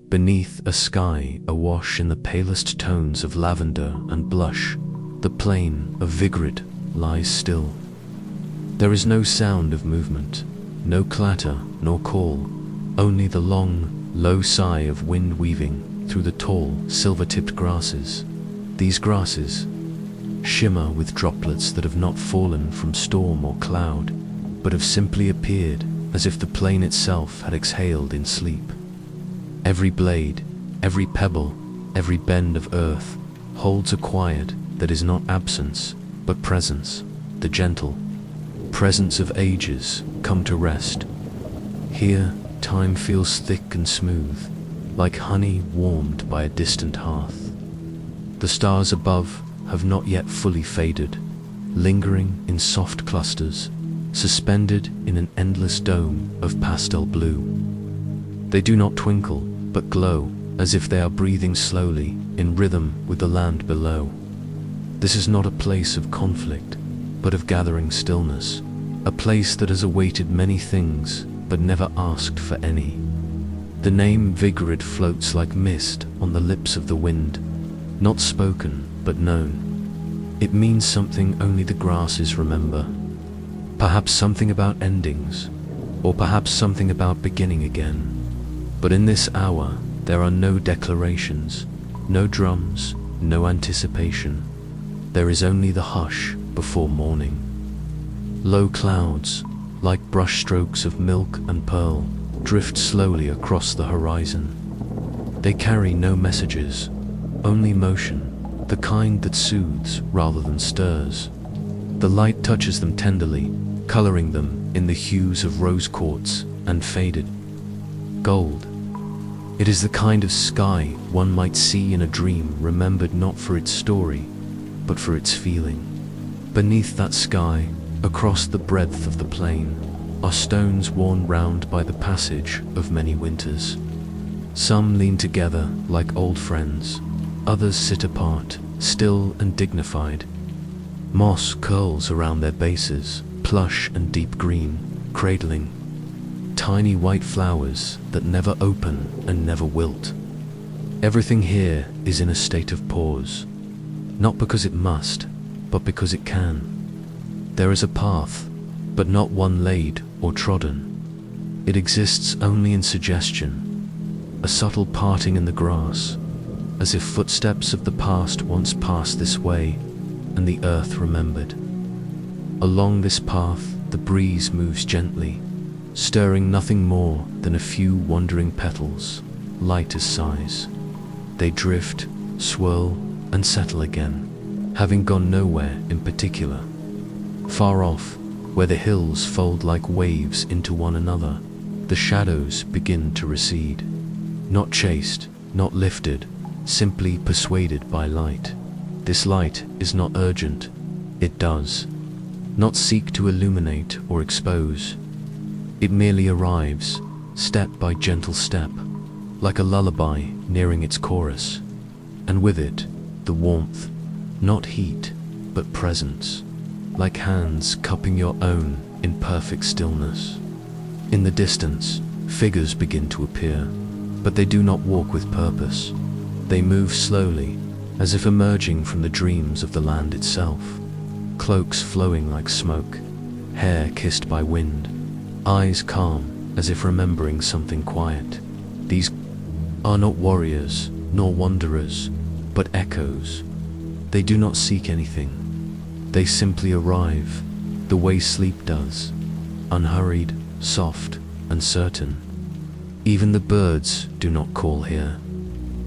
Beneath a sky awash in the palest tones of lavender and blush, the plain of Vigrid lies still. There is no sound of movement, no clatter nor call, only the long, low sigh of wind weaving through the tall, silver-tipped grasses. These grasses shimmer with droplets that have not fallen from storm or cloud, but have simply appeared as if the plain itself had exhaled in sleep. Every blade, every pebble, every bend of earth holds a quiet that is not absence, but presence, the gentle presence of ages come to rest. Here, time feels thick and smooth, like honey warmed by a distant hearth. The stars above have not yet fully faded, lingering in soft clusters, suspended in an endless dome of pastel blue. They do not twinkle, but glow, as if they are breathing slowly, in rhythm with the land below. This is not a place of conflict, but of gathering stillness, a place that has awaited many things, but never asked for any. The name Vigrid floats like mist on the lips of the wind, not spoken, but known. It means something only the grasses remember. Perhaps something about endings, or perhaps something about beginning again. But in this hour, there are no declarations, no drums, no anticipation. There is only the hush before morning. Low clouds, like brush strokes of milk and pearl, drift slowly across the horizon. They carry no messages, only motion, the kind that soothes rather than stirs. The light touches them tenderly, coloring them in the hues of rose quartz and faded gold. It is the kind of sky one might see in a dream, remembered not for its story, but for its feeling. Beneath that sky, across the breadth of the plain, are stones worn round by the passage of many winters. Some lean together like old friends, others sit apart, still and dignified. Moss curls around their bases, plush and deep green, cradling tiny white flowers that never open and never wilt. Everything here is in a state of pause, not because it must, but because it can. There is a path, but not one laid or trodden. It exists only in suggestion, a subtle parting in the grass, as if footsteps of the past once passed this way, and the earth remembered. Along this path, the breeze moves gently, stirring nothing more than a few wandering petals, light as sighs. They drift, swirl, and settle again, having gone nowhere in particular. Far off, where the hills fold like waves into one another, the shadows begin to recede. Not chased, not lifted, simply persuaded by light. This light is not urgent, it does not seek to illuminate or expose. It merely arrives, step by gentle step, like a lullaby nearing its chorus, and with it, the warmth, not heat, but presence, like hands cupping your own in perfect stillness. In the distance, figures begin to appear, but they do not walk with purpose. They move slowly, as if emerging from the dreams of the land itself. Cloaks flowing like smoke, hair kissed by wind, eyes calm as if remembering something quiet. These are not warriors nor wanderers, but echoes. They do not seek anything. They simply arrive, the way sleep does, unhurried, soft, and certain. Even the birds do not call here.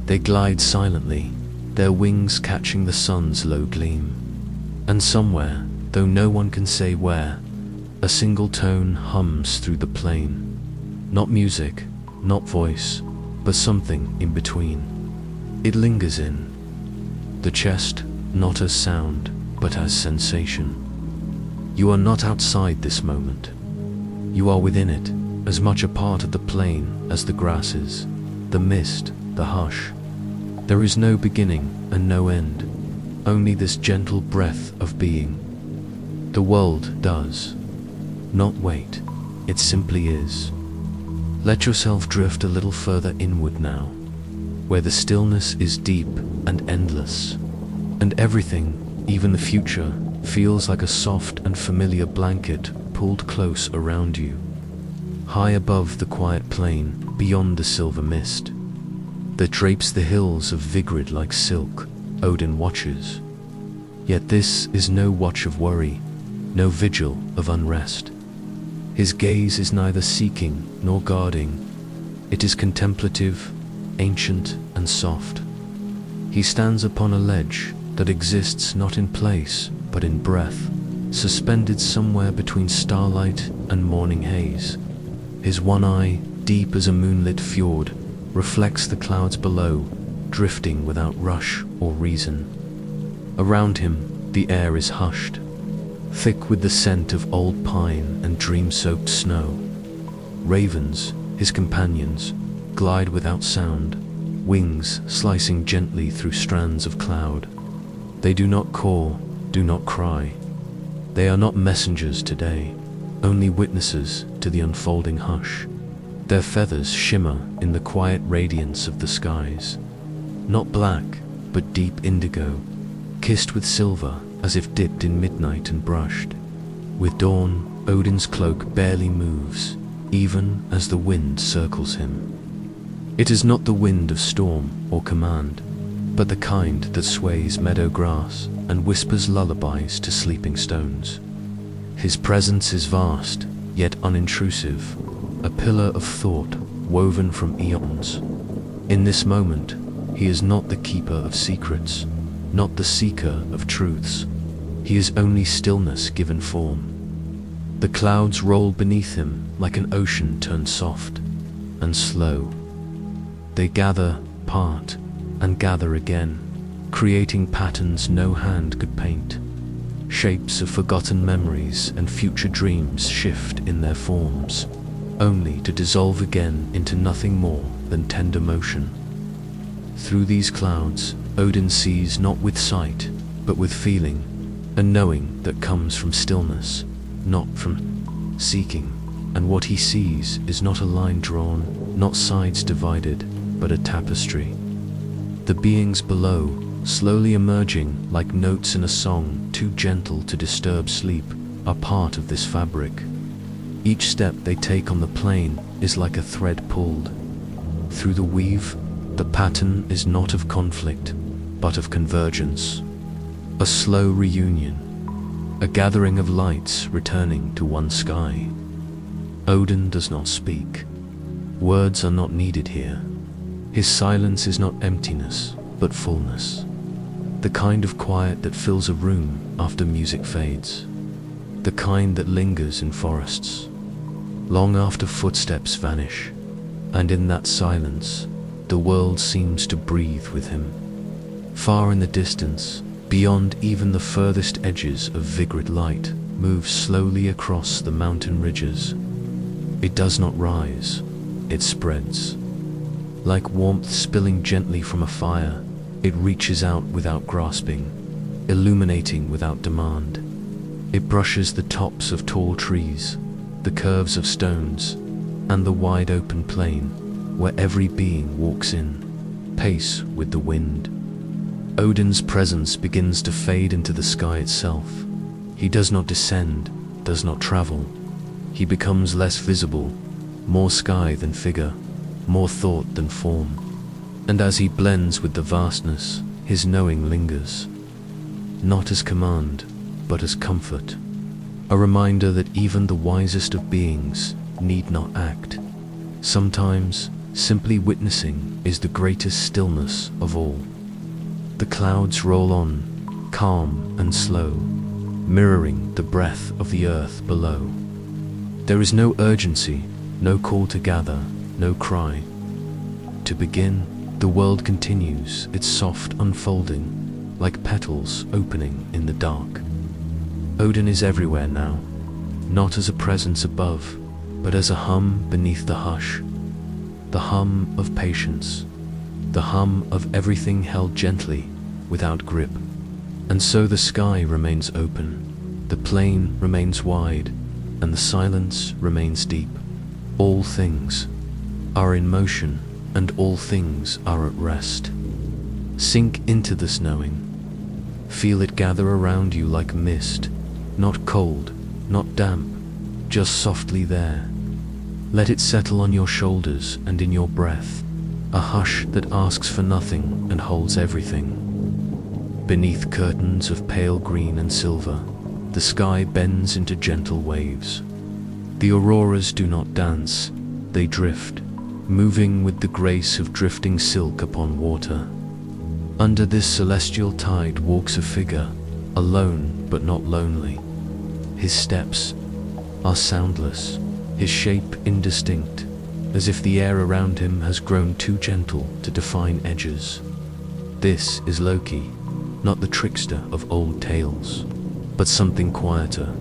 They glide silently, their wings catching the sun's low gleam. And somewhere, though no one can say where, a single tone hums through the plain. Not music, not voice, but something in between. It lingers in the chest, not as sound, but as sensation. You are not outside this moment. You are within it, as much a part of the plain as the grasses, the mist, the hush. There is no beginning and no end, only this gentle breath of being. The world does not wait, it simply is. Let yourself drift a little further inward now, where the stillness is deep and endless, and everything, even the future, feels like a soft and familiar blanket pulled close around you. High above the quiet plain, beyond the silver mist that drapes the hills of Vigrid like silk, Odin watches. Yet this is no watch of worry, no vigil of unrest. His gaze is neither seeking nor guarding. It is contemplative, ancient and soft. He stands upon a ledge that exists not in place but in breath, suspended somewhere between starlight and morning haze. His one eye, deep as a moonlit fjord, reflects the clouds below, drifting without rush or reason. Around him, the air is hushed, thick with the scent of old pine and dream-soaked snow. Ravens, his companions, glide without sound, wings slicing gently through strands of cloud. They do not call, do not cry. They are not messengers today, only witnesses to the unfolding hush. Their feathers shimmer in the quiet radiance of the skies, not black, but deep indigo, kissed with silver as if dipped in midnight and brushed. With dawn, Odin's cloak barely moves, even as the wind circles him. It is not the wind of storm or command, but the kind that sways meadow grass and whispers lullabies to sleeping stones. His presence is vast, yet unintrusive, a pillar of thought woven from eons. In this moment, he is not the keeper of secrets, not the seeker of truths. He is only stillness given form. The clouds roll beneath him like an ocean turned soft and slow. They gather, part, and gather again, creating patterns no hand could paint. Shapes of forgotten memories and future dreams shift in their forms, only to dissolve again into nothing more than tender motion. Through these clouds, Odin sees not with sight, but with feeling, a knowing that comes from stillness, not from seeking. And what he sees is not a line drawn, not sides divided, but a tapestry. The beings below, slowly emerging like notes in a song too gentle to disturb sleep, are part of this fabric. Each step they take on the plane is like a thread pulled. Through the weave, the pattern is not of conflict, but of convergence. A slow reunion, a gathering of lights returning to one sky. Odin does not speak. Words are not needed here. His silence is not emptiness, but fullness. The kind of quiet that fills a room after music fades. The kind that lingers in forests, long after footsteps vanish. And in that silence, the world seems to breathe with him. Far in the distance, beyond even the furthest edges of Vigrid light, moves slowly across the mountain ridges. It does not rise, it spreads. Like warmth spilling gently from a fire, it reaches out without grasping, illuminating without demand. It brushes the tops of tall trees, the curves of stones, and the wide open plain, where every being walks in, pace with the wind. Odin's presence begins to fade into the sky itself. He does not descend, does not travel. He becomes less visible, more sky than figure, more thought than form. And as he blends with the vastness, his knowing lingers, not as command, but as comfort, a reminder that even the wisest of beings need not act. Sometimes, simply witnessing is the greatest stillness of all. The clouds roll on, calm and slow, mirroring the breath of the earth below. There is no urgency, no call to gather, no cry. To begin, the world continues its soft unfolding, like petals opening in the dark. Odin is everywhere now, not as a presence above, but as a hum beneath the hush. The hum of patience, the hum of everything held gently, without grip. And so the sky remains open, the plain remains wide, and the silence remains deep. All things are in motion, and all things are at rest. Sink into this knowing. Feel it gather around you like mist, not cold, not damp, just softly there. Let it settle on your shoulders and in your breath, a hush that asks for nothing and holds everything. Beneath curtains of pale green and silver, the sky bends into gentle waves. The auroras do not dance, they drift, moving with the grace of drifting silk upon water. Under this celestial tide walks a figure, alone but not lonely. His steps are soundless, his shape indistinct, as if the air around him has grown too gentle to define edges. This is Loki, not the trickster of old tales, but something quieter,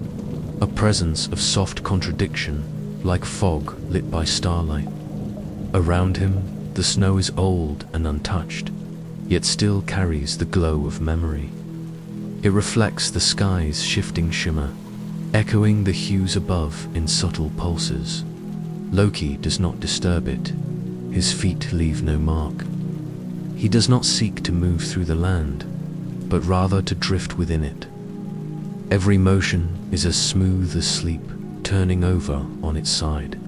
a presence of soft contradiction, like fog lit by starlight. Around him, the snow is old and untouched, yet still carries the glow of memory. It reflects the sky's shifting shimmer, echoing the hues above in subtle pulses. Loki does not disturb it. His feet leave no mark. He does not seek to move through the land, but rather to drift within it. Every motion is as smooth as sleep, turning over on its side.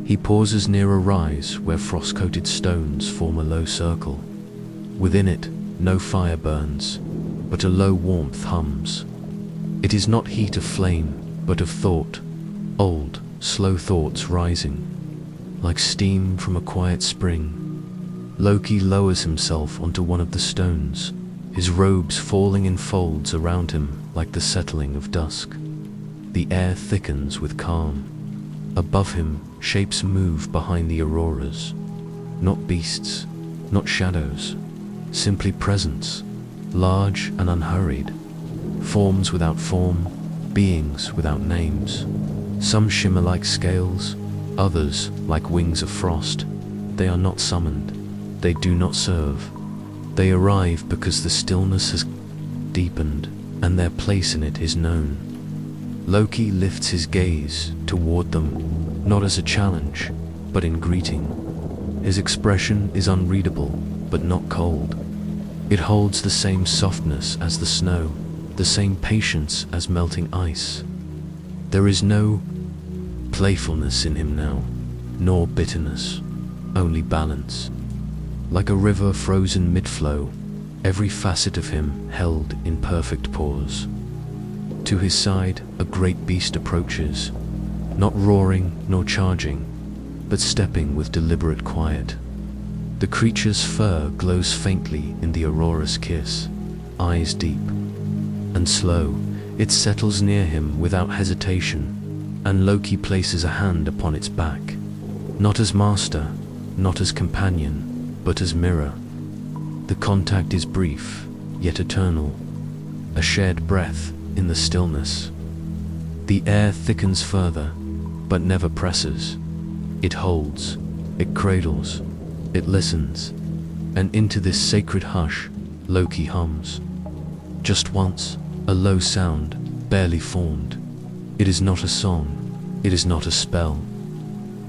He pauses near a rise where frost-coated stones form a low circle. Within it, no fire burns, but a low warmth hums. It is not heat of flame, but of thought, old, slow thoughts rising, like steam from a quiet spring. Loki lowers himself onto one of the stones, his robes falling in folds around him like the settling of dusk. The air thickens with calm. Above him, shapes move behind the auroras. Not beasts, not shadows, simply presence, large and unhurried. Forms without form, beings without names. Some shimmer like scales, others like wings of frost. They are not summoned, they do not serve. They arrive because the stillness has deepened, and their place in it is known. Loki lifts his gaze toward them, not as a challenge, but in greeting. His expression is unreadable, but not cold. It holds the same softness as the snow, the same patience as melting ice. There is no playfulness in him now, nor bitterness, only balance. Like a river frozen mid-flow, every facet of him held in perfect pause. To his side, a great beast approaches, not roaring nor charging, but stepping with deliberate quiet. The creature's fur glows faintly in the aurora's kiss, eyes deep and slow. It settles near him without hesitation, and Loki places a hand upon its back, not as master, not as companion, but as mirror. The contact is brief, yet eternal, a shared breath in the stillness. The air thickens further, but never presses. It holds, it cradles, it listens, and into this sacred hush, Loki hums. Just once, a low sound, barely formed. It is not a song, it is not a spell.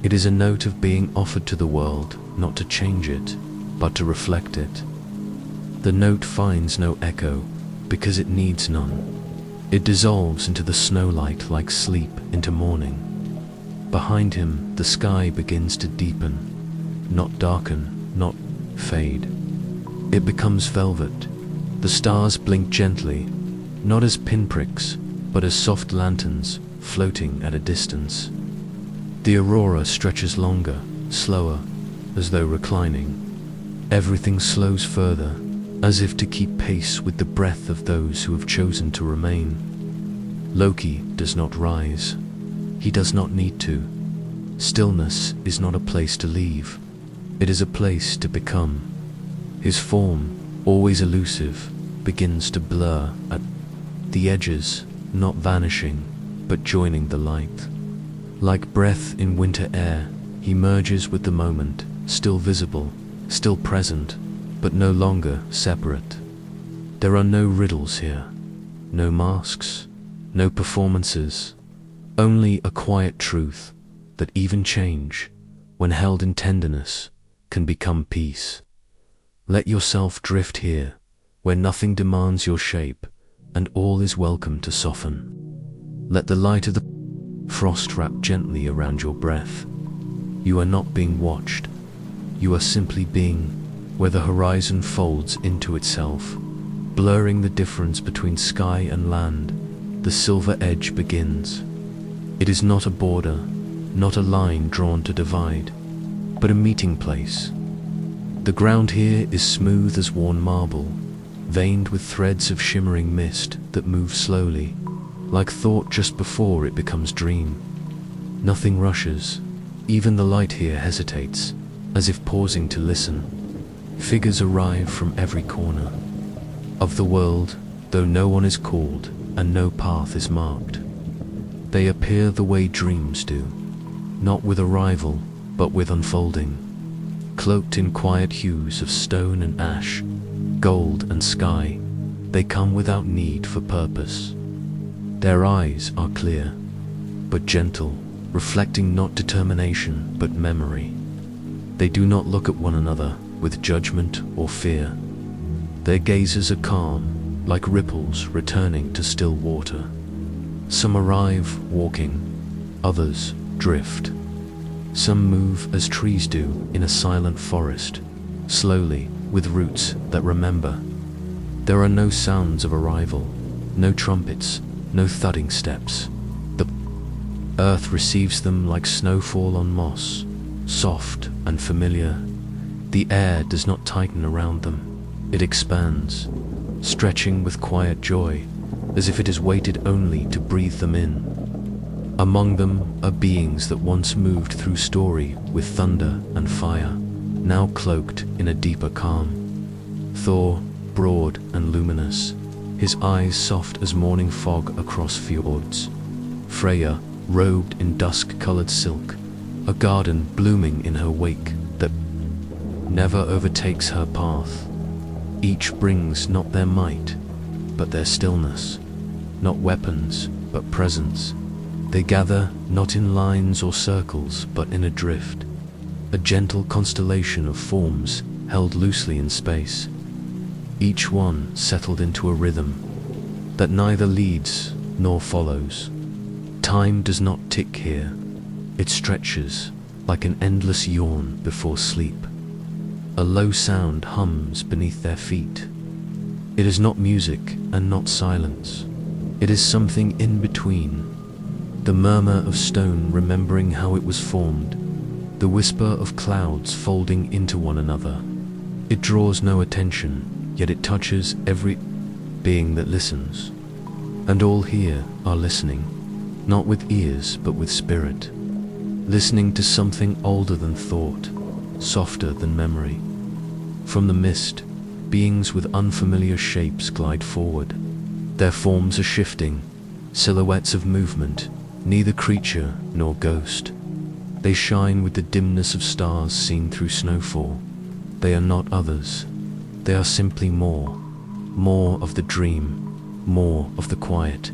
It is a note of being offered to the world, not to change it, but to reflect it. The note finds no echo, because it needs none. It dissolves into the snowlight like sleep into morning. Behind him, the sky begins to deepen, not darken, not fade. It becomes velvet. The stars blink gently, not as pinpricks, but as soft lanterns floating at a distance. The aurora stretches longer, slower, as though reclining. Everything slows further, as if to keep pace with the breath of those who have chosen to remain. Loki does not rise. He does not need to. Stillness is not a place to leave. It is a place to become. His form, always elusive, begins to blur at the edges, not vanishing, but joining the light. Like breath in winter air, he merges with the moment, still visible, still present, but no longer separate. There are no riddles here, no masks, no performances, only a quiet truth that even change, when held in tenderness, can become peace. Let yourself drift here, where nothing demands your shape, and all is welcome to soften. Let the light of the frost wrap gently around your breath. You are not being watched. You are simply being, where the horizon folds into itself, blurring the difference between sky and land. The silver edge begins. It is not a border, not a line drawn to divide, but a meeting place. The ground here is smooth as worn marble, veined with threads of shimmering mist that move slowly, like thought just before it becomes dream. Nothing rushes. Even the light here hesitates, as if pausing to listen. Figures arrive from every corner of the world, though no one is called and no path is marked. They appear the way dreams do, not with arrival, but with unfolding. Cloaked in quiet hues of stone and ash, gold and sky, they come without need for purpose. Their eyes are clear, but gentle, reflecting not determination, but memory. They do not look at one another with judgment or fear. Their gazes are calm, like ripples returning to still water. Some arrive walking, others drift. Some move as trees do in a silent forest, slowly, with roots that remember. There are no sounds of arrival, no trumpets, no thudding steps. The earth receives them like snowfall on moss, soft and familiar. The air does not tighten around them. It expands, stretching with quiet joy, as if it is waited only to breathe them in. Among them are beings that once moved through story with thunder and fire, now cloaked in a deeper calm. Thor, broad and luminous, his eyes soft as morning fog across fjords. Freya, robed in dusk-colored silk, a garden blooming in her wake that never overtakes her path. Each brings not their might, but their stillness, not weapons, but presence. They gather not in lines or circles, but in a drift, a gentle constellation of forms held loosely in space, each one settled into a rhythm that neither leads nor follows. Time does not tick here. It stretches like an endless yawn before sleep. A low sound hums beneath their feet. It is not music and not silence. It is something in between. The murmur of stone remembering how it was formed, the whisper of clouds folding into one another. It draws no attention, yet it touches every being that listens. And all here are listening, not with ears but with spirit, listening to something older than thought, softer than memory. From the mist, beings with unfamiliar shapes glide forward. Their forms are shifting, silhouettes of movement, neither creature nor ghost. They shine with the dimness of stars seen through snowfall. They are not others. They are simply more of the dream, more of the quiet.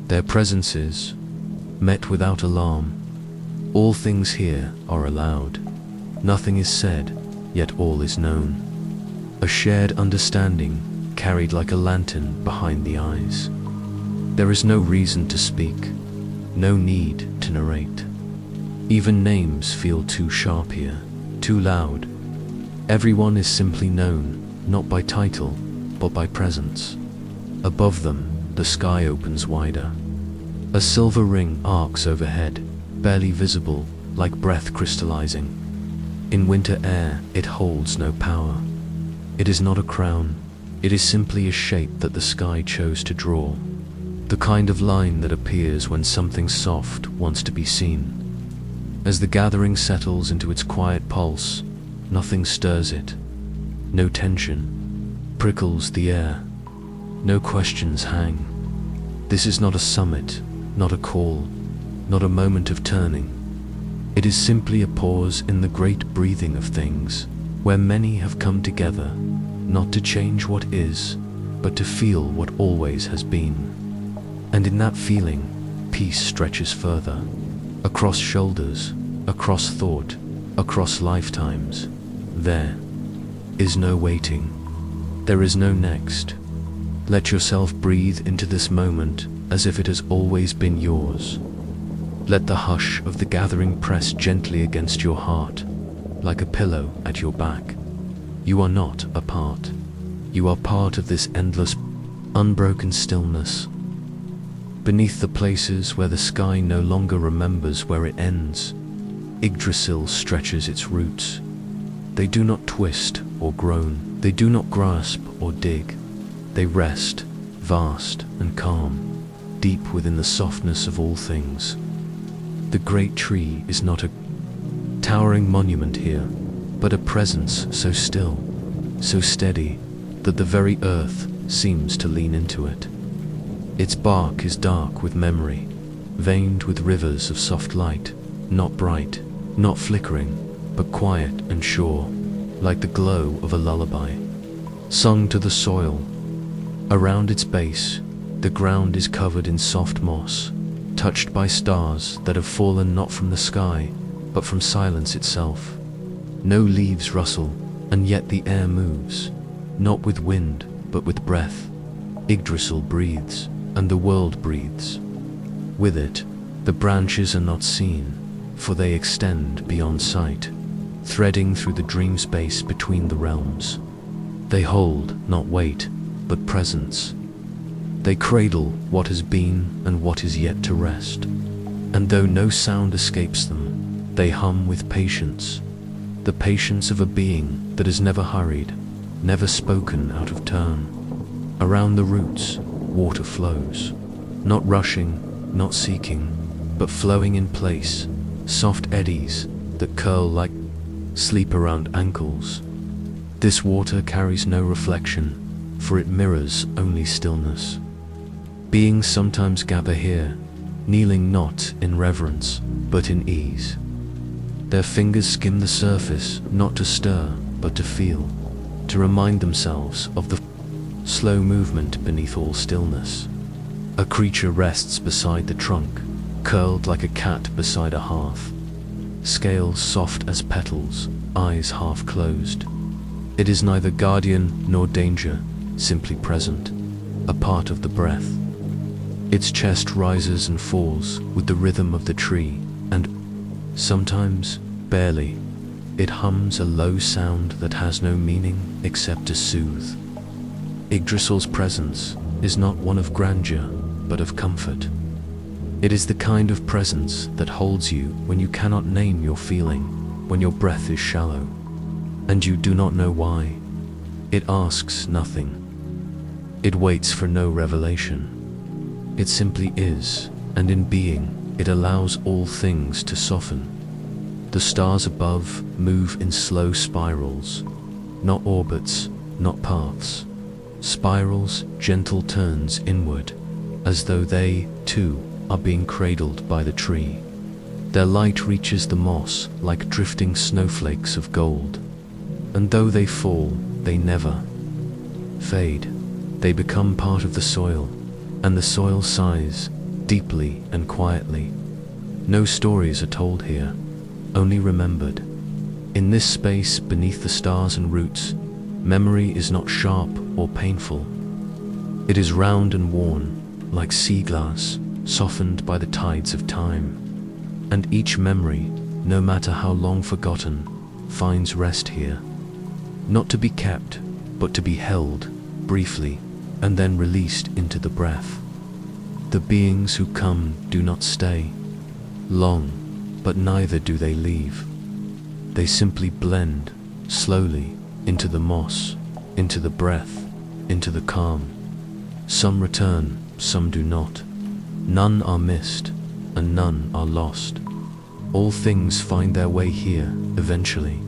Their presences, met without alarm. All things here are allowed. Nothing is said, yet all is known. A shared understanding carried like a lantern behind the eyes. There is no reason to speak, no need to narrate. Even names feel too sharp here, too loud. Everyone is simply known, not by title, but by presence. Above them, the sky opens wider. A silver ring arcs overhead, barely visible, like breath crystallizing. In winter air, it holds no power. It is not a crown. It is simply a shape that the sky chose to draw. The kind of line that appears when something soft wants to be seen. As the gathering settles into its quiet pulse, nothing stirs it. No tension prickles the air. No questions hang. This is not a summit, not a call, not a moment of turning. It is simply a pause in the great breathing of things, where many have come together, not to change what is, but to feel what always has been. And in that feeling, peace stretches further, across shoulders, across thought, across lifetimes. There is no waiting. There is no next. Let yourself breathe into this moment as if it has always been yours. Let the hush of the gathering press gently against your heart, like a pillow at your back. You are not apart. You are part of this endless, unbroken stillness. Beneath the places where the sky no longer remembers where it ends, Yggdrasil stretches its roots. They do not twist or groan. They do not grasp or dig. They rest, vast and calm, deep within the softness of all things. The great tree is not a towering monument here, but a presence so still, so steady, that the very earth seems to lean into it. Its bark is dark with memory, veined with rivers of soft light, not bright, not flickering, but quiet and sure, like the glow of a lullaby, sung to the soil. Around its base, the ground is covered in soft moss, touched by stars that have fallen not from the sky, but from silence itself. No leaves rustle, and yet the air moves, not with wind, but with breath. Yggdrasil breathes, and the world breathes. With it, the branches are not seen, for they extend beyond sight, threading through the dream space between the realms. They hold not weight, but presence. They cradle what has been and what is yet to rest. And though no sound escapes them, they hum with patience, the patience of a being that has never hurried, never spoken out of turn. Around the roots, water flows, not rushing, not seeking, but flowing in place, soft eddies that curl like sleep around ankles. This water carries no reflection, for it mirrors only stillness. Beings sometimes gather here, kneeling not in reverence, but in ease. Their fingers skim the surface, not to stir, but to feel, to remind themselves of the slow movement beneath all stillness. A creature rests beside the trunk, curled like a cat beside a hearth, scales soft as petals, eyes half closed. It is neither guardian nor danger, simply present, a part of the breath. Its chest rises and falls with the rhythm of the tree, and sometimes, barely, it hums a low sound that has no meaning except to soothe. Yggdrasil's presence is not one of grandeur, but of comfort. It is the kind of presence that holds you when you cannot name your feeling, when your breath is shallow, and you do not know why. It asks nothing. It waits for no revelation. It simply is, and in being, it allows all things to soften. The stars above move in slow spirals, not orbits, not paths. Spirals, gentle turns inward, as though they, too, are being cradled by the tree. Their light reaches the moss like drifting snowflakes of gold, and though they fall, they never fade. They become part of the soil, and the soil sighs, deeply and quietly. No stories are told here, only remembered. In this space beneath the stars and roots, memory is not sharp or painful. It is round and worn, like sea glass, softened by the tides of time. And each memory, no matter how long forgotten, finds rest here. Not to be kept, but to be held, briefly, and then released into the breath. The beings who come do not stay long, but neither do they leave. They simply blend, slowly, into the moss, into the breath, into the calm. Some return, some do not. None are missed, and none are lost. All things find their way here, eventually,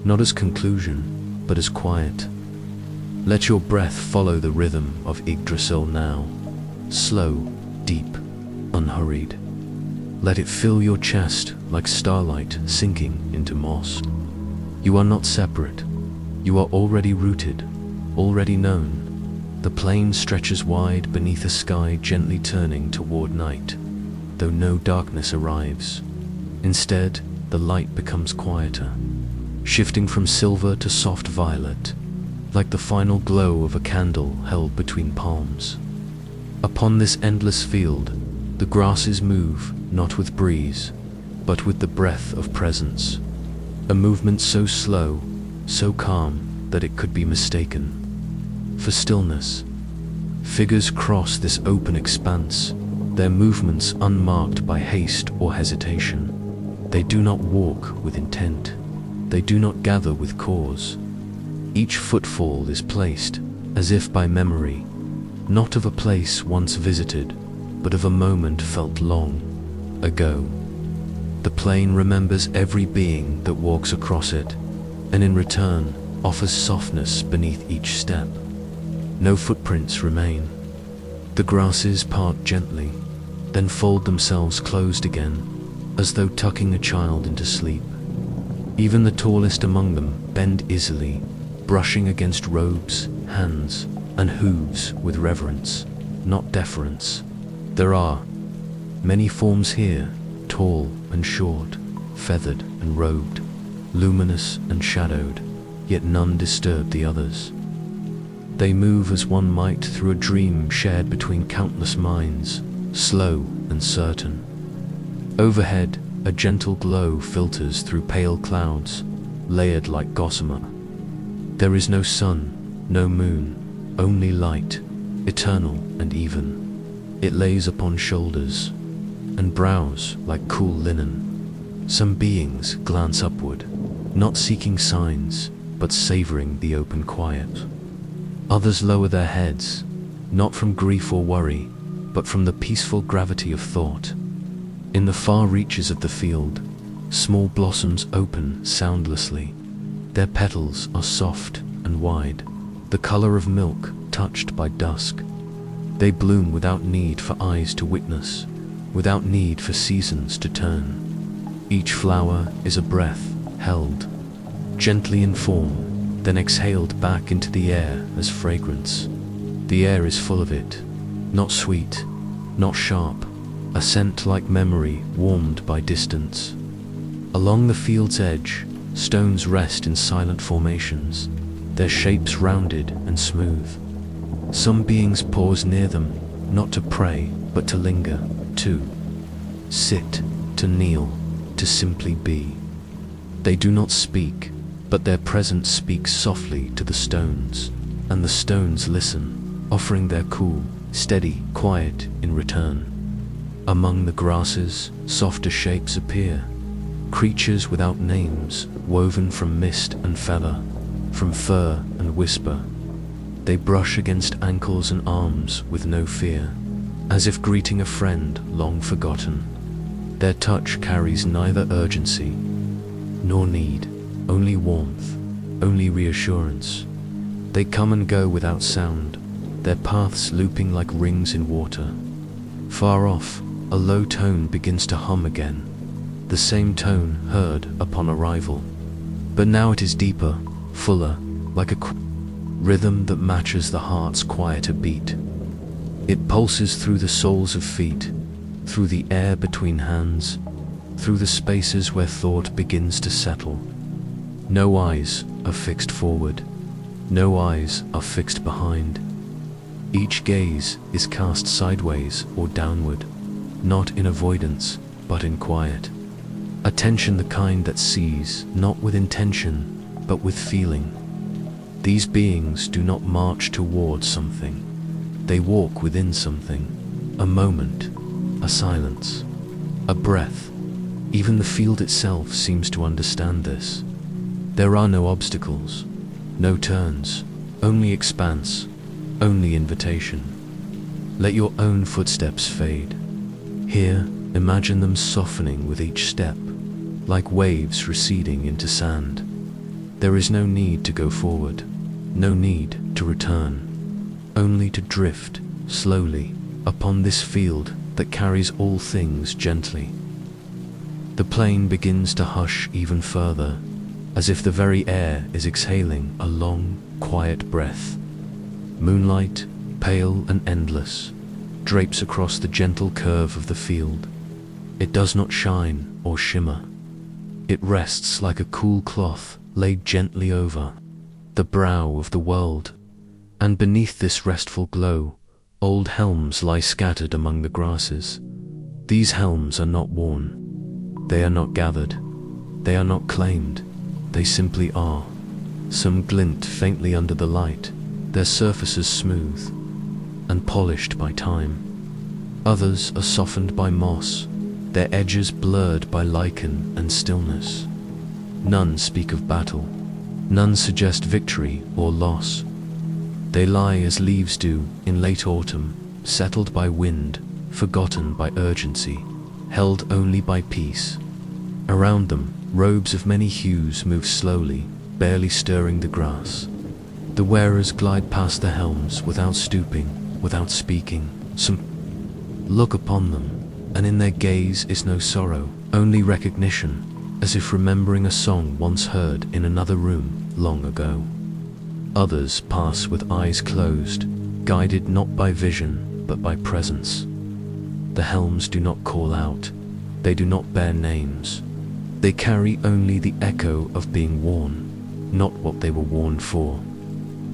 not as conclusion, but as quiet. Let your breath follow the rhythm of Yggdrasil now, slow, deep, unhurried. Let it fill your chest like starlight sinking into moss. You are not separate. You are already rooted, already known. The plain stretches wide beneath a sky gently turning toward night, though no darkness arrives. Instead, the light becomes quieter, shifting from silver to soft violet, like the final glow of a candle held between palms. Upon this endless field, the grasses move not with breeze, but with the breath of presence, a movement so slow, so calm that it could be mistaken for stillness. Figures cross this open expanse, their movements unmarked by haste or hesitation. They do not walk with intent. They do not gather with cause. Each footfall is placed, as if by memory, not of a place once visited, but of a moment felt long ago. The plain remembers every being that walks across it, and in return offers softness beneath each step. No footprints remain. The grasses part gently, then fold themselves closed again, as though tucking a child into sleep. Even the tallest among them bend easily, brushing against robes, hands, and hooves with reverence, not deference. There are many forms here, tall and short, feathered and robed, luminous and shadowed, yet none disturb the others. They move as one might through a dream shared between countless minds, slow and certain. Overhead, a gentle glow filters through pale clouds, layered like gossamer. There is no sun, no moon, only light, eternal and even. It lays upon shoulders and brows like cool linen. Some beings glance upward, not seeking signs, but savoring the open quiet. Others lower their heads, not from grief or worry, but from the peaceful gravity of thought. In the far reaches of the field, small blossoms open soundlessly. Their petals are soft and wide, the color of milk touched by dusk. They bloom without need for eyes to witness, without need for seasons to turn. Each flower is a breath held, gently in form, then exhaled back into the air as fragrance. The air is full of it, not sweet, not sharp, a scent like memory warmed by distance. Along the field's edge, stones rest in silent formations, their shapes rounded and smooth. Some beings pause near them, not to pray, but to linger, to sit, to kneel, to simply be. They do not speak, but their presence speaks softly to the stones, and the stones listen, offering their cool, steady quiet in return. Among the grasses, softer shapes appear, creatures without names, woven from mist and feather, from fur and whisper. They brush against ankles and arms with no fear, as if greeting a friend long forgotten. Their touch carries neither urgency nor need, only warmth, only reassurance. They come and go without sound, their paths looping like rings in water. Far off, a low tone begins to hum again, the same tone heard upon arrival. But now it is deeper, fuller, like a rhythm that matches the heart's quieter beat. It pulses through the soles of feet, through the air between hands, through the spaces where thought begins to settle. No eyes are fixed forward, no eyes are fixed behind. Each gaze is cast sideways or downward, not in avoidance, but in quiet. Attention the kind that sees, not with intention, but with feeling. These beings do not march towards something. They walk within something, a moment, a silence, a breath. Even the field itself seems to understand this. There are no obstacles, no turns, only expanse, only invitation. Let your own footsteps fade. Here, imagine them softening with each step, like waves receding into sand. There is no need to go forward, no need to return, only to drift, slowly, upon this field that carries all things gently. The plain begins to hush even further, as if the very air is exhaling a long, quiet breath. Moonlight, pale and endless, drapes across the gentle curve of the field. It does not shine or shimmer. It rests like a cool cloth laid gently over the brow of the world, and beneath this restful glow, old helms lie scattered among the grasses. These helms are not worn, they are not gathered, they are not claimed, they simply are. Some glint faintly under the light, their surfaces smooth and polished by time. Others are softened by moss, their edges blurred by lichen and stillness. None speak of battle, none suggest victory or loss. They lie as leaves do in late autumn, settled by wind, forgotten by urgency, held only by peace. Around them, robes of many hues move slowly, barely stirring the grass. The wearers glide past the helms without stooping, without speaking. Some look upon them, and in their gaze is no sorrow, only recognition, as if remembering a song once heard in another room long ago. Others pass with eyes closed, guided not by vision, but by presence. The helms do not call out, they do not bear names. They carry only the echo of being worn, not what they were worn for.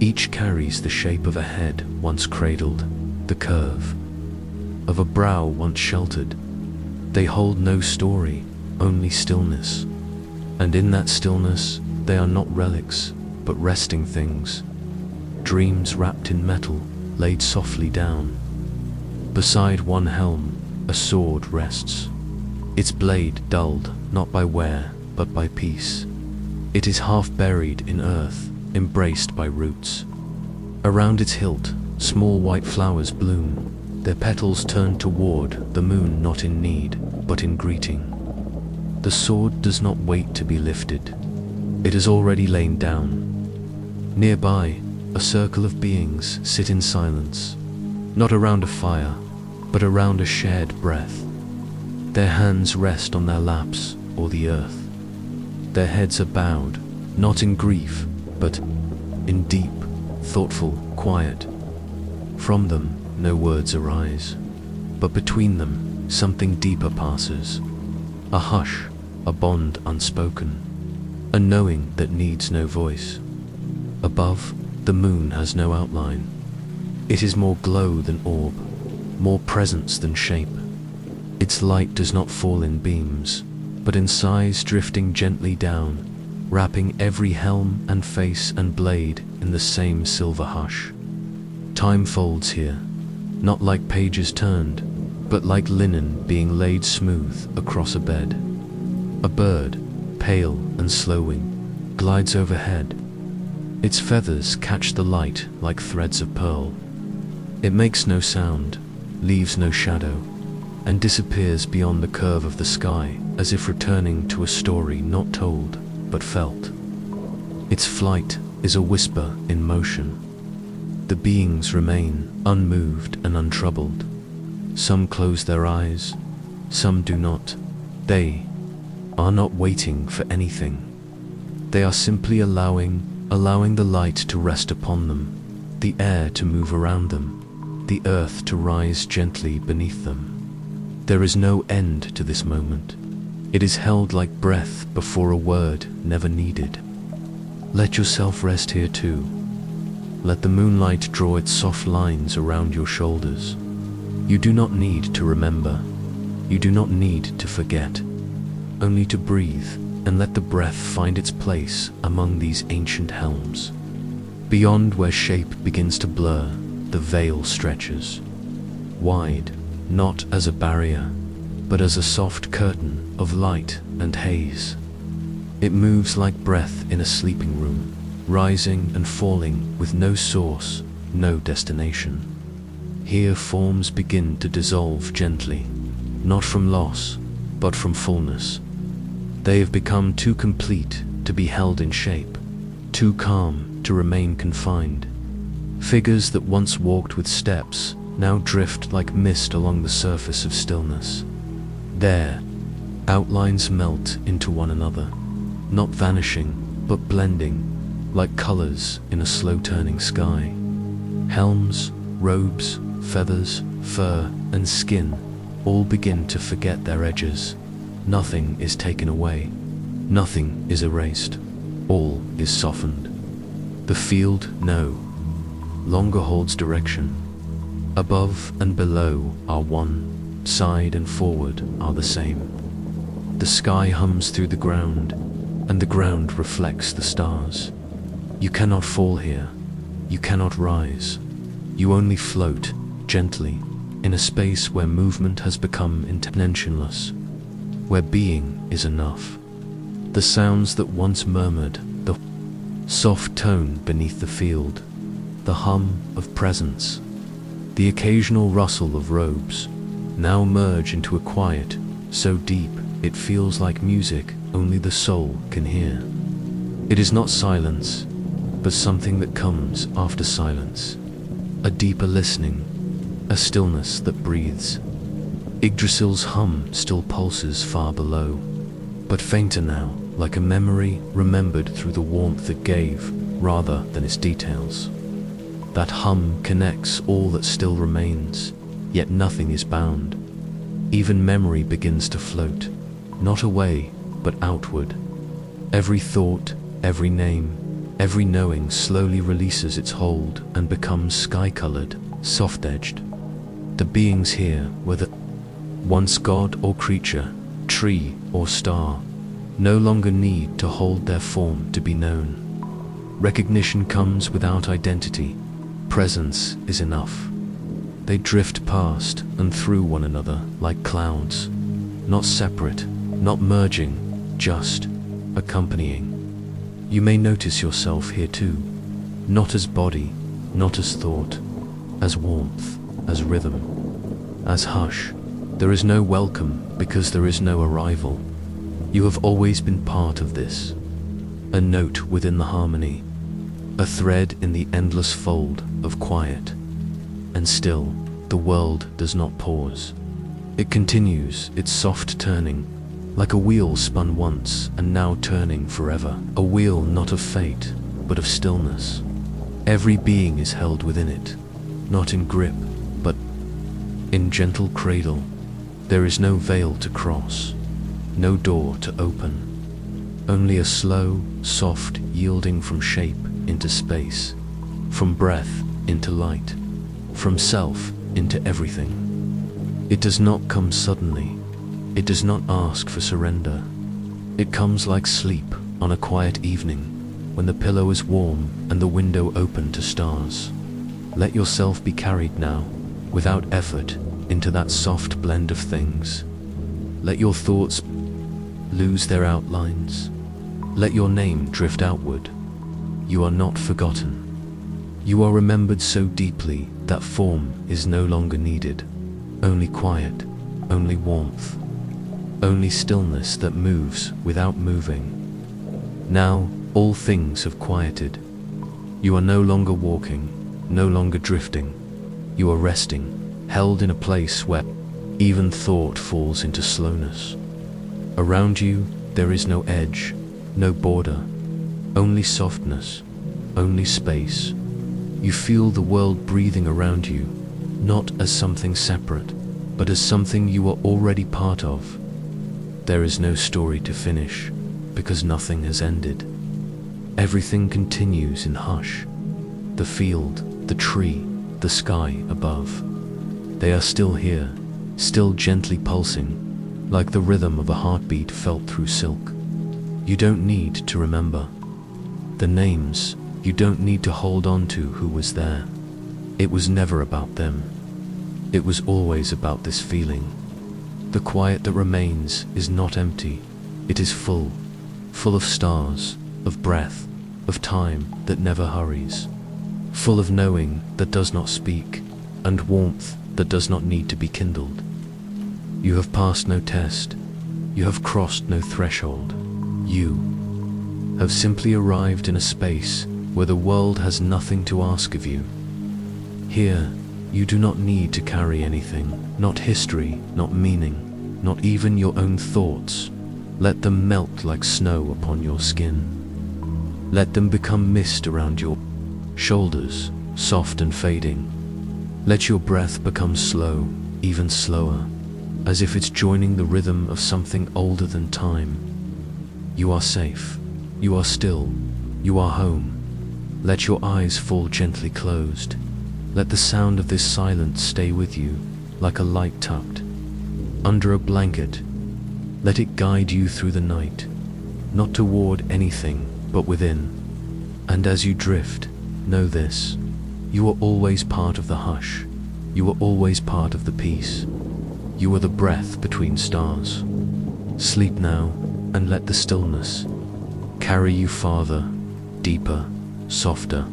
Each carries the shape of a head once cradled, the curve of a brow once sheltered. They hold no story, only stillness. And in that stillness, they are not relics, but resting things. Dreams wrapped in metal, laid softly down. Beside one helm, a sword rests, its blade dulled, not by wear, but by peace. It is half buried in earth, embraced by roots. Around its hilt, small white flowers bloom, their petals turned toward the moon, not in need, but in greeting. The sword does not wait to be lifted. It has already lain down. Nearby, a circle of beings sit in silence, not around a fire, but around a shared breath. Their hands rest on their laps or the earth. Their heads are bowed, not in grief, but in deep, thoughtful quiet. From them, no words arise, but between them, something deeper passes. A hush, a bond unspoken, a knowing that needs no voice. Above, the moon has no outline. It is more glow than orb, more presence than shape. Its light does not fall in beams, but in sighs drifting gently down, wrapping every helm and face and blade in the same silver hush. Time folds here, not like pages turned, but like linen being laid smooth across a bed. A bird, pale and slow-winged, glides overhead. Its feathers catch the light like threads of pearl. It makes no sound, leaves no shadow, and disappears beyond the curve of the sky, as if returning to a story not told, but felt. Its flight is a whisper in motion. The beings remain unmoved and untroubled. Some close their eyes, some do not. They are not waiting for anything. They are simply allowing the light to rest upon them, the air to move around them, the earth to rise gently beneath them. There is no end to this moment. It is held like breath before a word never needed. Let yourself rest here too. Let the moonlight draw its soft lines around your shoulders. You do not need to remember. You do not need to forget. Only to breathe and let the breath find its place among these ancient helms. Beyond where shape begins to blur, the veil stretches. Wide, not as a barrier, but as a soft curtain of light and haze. It moves like breath in a sleeping room, rising and falling with no source, no destination. Here forms begin to dissolve gently, not from loss, but from fullness. They have become too complete to be held in shape, too calm to remain confined. Figures that once walked with steps now drift like mist along the surface of stillness. There, outlines melt into one another, not vanishing, but blending, like colors in a slow-turning sky. Helms, robes, feathers, fur, and skin all begin to forget their edges. Nothing is taken away. Nothing is erased. all is softened. The field, no longer holds direction. Above and below are one, side and forward are the same. The sky hums through the ground, and the ground reflects the stars. You cannot fall here, you cannot rise. You only float, gently, in a space where movement has become intentionless, where being is enough. The sounds that once murmured, the soft tone beneath the field, the hum of presence, the occasional rustle of robes, now merge into a quiet so deep it feels like music only the soul can hear. It is not silence, but something that comes after silence, a deeper listening, a stillness that breathes. Yggdrasil's hum still pulses far below, but fainter now, like a memory remembered through the warmth it gave, rather than its details. That hum connects all that still remains, yet nothing is bound. Even memory begins to float, not away, but outward. Every thought, every name, every knowing slowly releases its hold and becomes sky-colored, soft-edged. The beings here, whether once god or creature, tree or star, no longer need to hold their form to be known. Recognition comes without identity. Presence is enough. They drift past and through one another like clouds, not separate, not merging, just accompanying. You may notice yourself here too, not as body, not as thought, as warmth, as rhythm, as hush. There is no welcome because there is no arrival. You have always been part of this, a note within the harmony, a thread in the endless fold of quiet. And still, the world does not pause. It continues its soft turning, like a wheel spun once and now turning forever. A wheel not of fate, but of stillness. Every being is held within it, not in grip, but in gentle cradle. There is no veil to cross, no door to open, only a slow, soft yielding from shape into space, from breath into light, from self into everything. It does not come suddenly. It does not ask for surrender. It comes like sleep on a quiet evening, when the pillow is warm and the window open to stars. Let yourself be carried now, without effort, into that soft blend of things. Let your thoughts lose their outlines. Let your name drift outward. You are not forgotten. You are remembered so deeply that form is no longer needed. Only quiet, only warmth, only stillness that moves without moving. Now, all things have quieted. You are no longer walking, no longer drifting. You are resting, held in a place where even thought falls into slowness. Around you, there is no edge, no border, only softness, only space. You feel the world breathing around you, not as something separate, but as something you are already part of. There is no story to finish, because nothing has ended. Everything continues in hush. The field, the tree, the sky above. They are still here, still gently pulsing, like the rhythm of a heartbeat felt through silk. You don't need to remember the names. You don't need to hold on to who was there. It was never about them. It was always about this feeling. The quiet that remains is not empty. It is full, full of stars, of breath, of time that never hurries, full of knowing that does not speak, and warmth that does not need to be kindled. You have passed no test. You have crossed no threshold. You have simply arrived in a space where the world has nothing to ask of you. Here, you do not need to carry anything, not history, not meaning, not even your own thoughts. Let them melt like snow upon your skin. Let them become mist around your shoulders, soft and fading. Let your breath become slow, even slower, as if it's joining the rhythm of something older than time. You are safe. You are still. You are home. Let your eyes fall gently closed. Let the sound of this silence stay with you, like a light tucked under a blanket. Let it guide you through the night, not toward anything, but within. And as you drift, know this: you are always part of the hush. You are always part of the peace. You are the breath between stars. Sleep now, and let the stillness carry you farther, deeper, softer,